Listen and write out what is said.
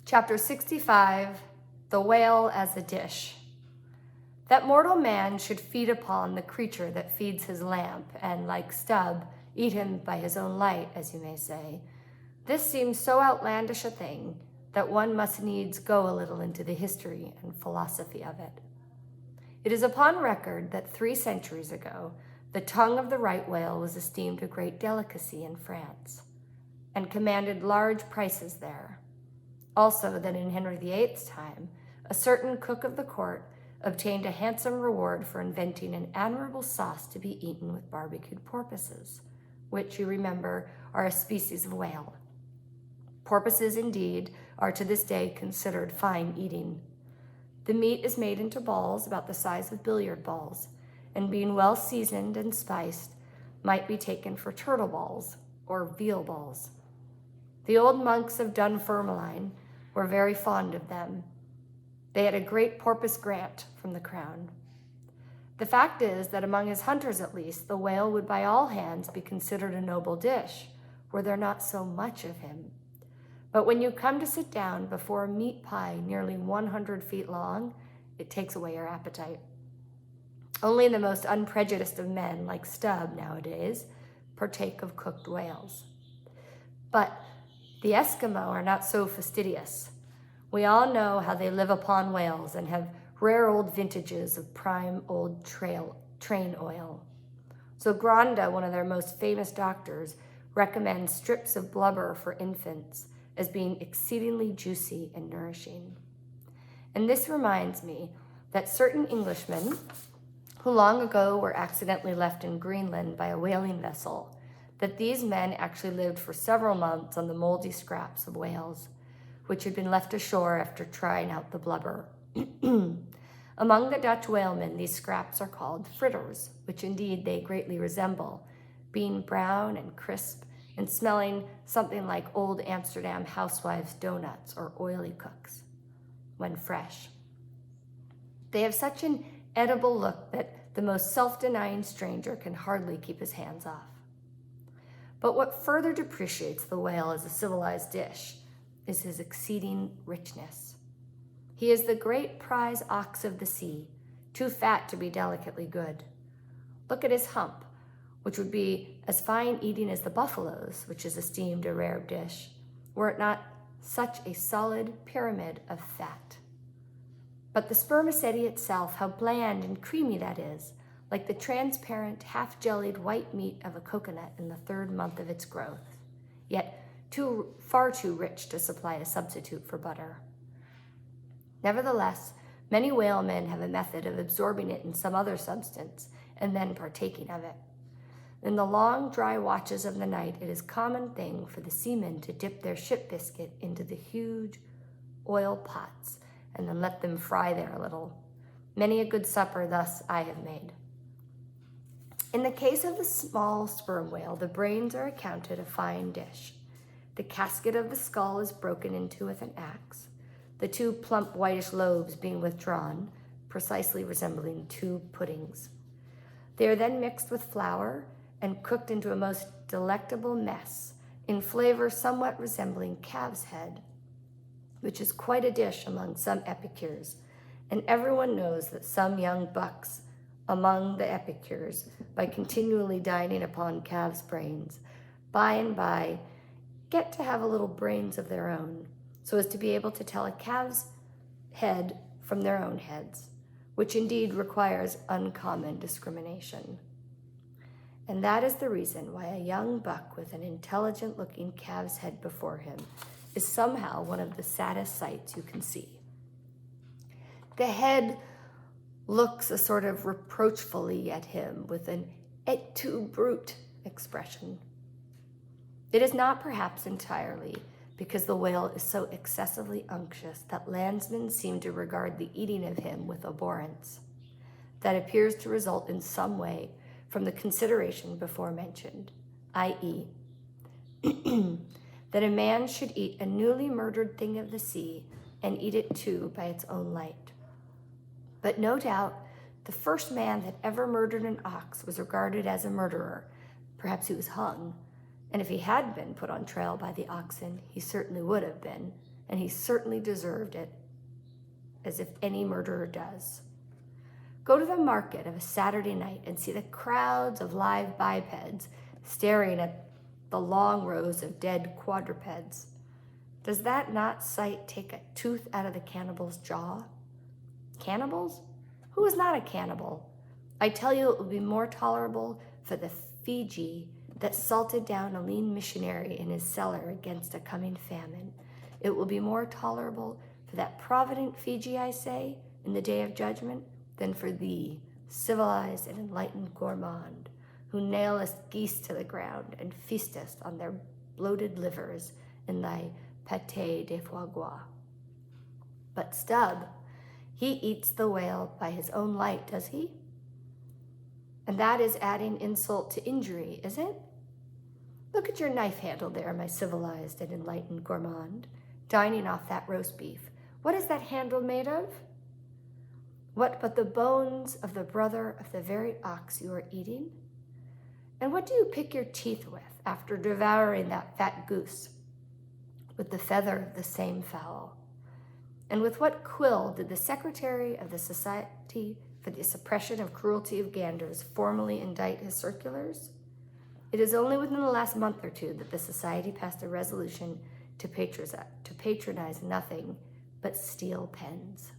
Chapter 65, The Whale as a Dish. That mortal man should feed upon the creature that feeds his lamp, and, like Stubb, eat him by his own light, as you may say. This seems so outlandish a thing that one must needs go a little into the history and philosophy of it. It is upon record that 3 centuries ago, the tongue of the right whale was esteemed a great delicacy in France, and commanded large prices there. Also that in Henry VIII's time, a certain cook of the court obtained a handsome reward for inventing an admirable sauce to be eaten with barbecued porpoises, which, you remember, are a species of whale. Porpoises, indeed, are to this day considered fine eating. The meat is made into balls about the size of billiard balls, and being well seasoned and spiced, might be taken for turtle balls or veal balls. The old monks of Dunfermline were very fond of them. They had a great porpoise grant from the crown. The fact is that among his hunters at least, the whale would by all hands be considered a noble dish, were there not so much of him. But when you come to sit down before a meat pie nearly 100 feet long, it takes away your appetite. Only the most unprejudiced of men, like Stubb nowadays, partake of cooked whales. But the Eskimo are not so fastidious. We all know how they live upon whales and have rare old vintages of prime old train oil. So Granda, one of their most famous doctors, recommends strips of blubber for infants as being exceedingly juicy and nourishing. And this reminds me that certain Englishmen, who long ago were accidentally left in Greenland by a whaling vessel, that these men actually lived for several months on the moldy scraps of whales, which had been left ashore after trying out the blubber. Among the Dutch whalemen, these scraps are called fritters, which indeed they greatly resemble, being brown and crisp and smelling something like old Amsterdam housewives' donuts or oily cooks when fresh. They have such an edible look that the most self-denying stranger can hardly keep his hands off. But what further depreciates the whale as a civilized dish is his exceeding richness. He is the great prize ox of the sea, too fat to be delicately good. Look at his hump, which would be as fine eating as the buffalo's, which is esteemed a rare dish, were it not such a solid pyramid of fat. But the spermaceti itself, how bland and creamy that is, like the transparent, half-jellied white meat of a coconut in the 3rd month of its growth, yet far too rich to supply a substitute for butter. Nevertheless, many whalemen have a method of absorbing it in some other substance and then partaking of it. In the long, dry watches of the night, it is a common thing for the seamen to dip their ship biscuit into the huge oil pots and then let them fry there a little. Many a good supper thus I have made. In the case of the small sperm whale, the brains are accounted a fine dish. The casket of the skull is broken into with an axe, the 2 plump whitish lobes being withdrawn, precisely resembling 2 puddings. They are then mixed with flour and cooked into a most delectable mess, in flavor somewhat resembling calf's head, which is quite a dish among some epicures, and everyone knows that some young bucks among the epicures, by continually dining upon calves' brains, by and by get to have a little brains of their own, so as to be able to tell a calf's head from their own heads, which indeed requires uncommon discrimination. And that is the reason why a young buck with an intelligent-looking calf's head before him is somehow one of the saddest sights you can see. The head looks a sort of reproachfully at him with an "et tu, brute" expression. It is not perhaps entirely because the whale is so excessively unctuous that landsmen seem to regard the eating of him with abhorrence. That appears to result in some way from the consideration before mentioned, i.e., that a man should eat a newly murdered thing of the sea and eat it too by its own light. But no doubt the first man that ever murdered an ox was regarded as a murderer. Perhaps he was hung, and if he had been put on trial by the oxen, he certainly would have been, and he certainly deserved it, as if any murderer does. Go to the market of a Saturday night and see the crowds of live bipeds staring at the long rows of dead quadrupeds. Does that not sight take a tooth out of the cannibal's jaw? Cannibals? Who is not a cannibal? I tell you, it would be more tolerable for the Fiji that salted down a lean missionary in his cellar against a coming famine. It will be more tolerable for that provident Fiji, I say, in the day of judgment, than for thee, civilized and enlightened gourmand, who nailest geese to the ground and feastest on their bloated livers in thy pâté de foie gras. But Stubb, he eats the whale by his own light, does he? And that is adding insult to injury, is it? Look at your knife handle there, my civilized and enlightened gourmand, dining off that roast beef. What is that handle made of? What but the bones of the brother of the very ox you are eating? And what do you pick your teeth with after devouring that fat goose? With the feather of the same fowl. And with what quill did the secretary of the Society for the Suppression of Cruelty of Ganders formally indict his circulars? It is only within the last month or two that the society passed a resolution to patronize nothing but steel pens.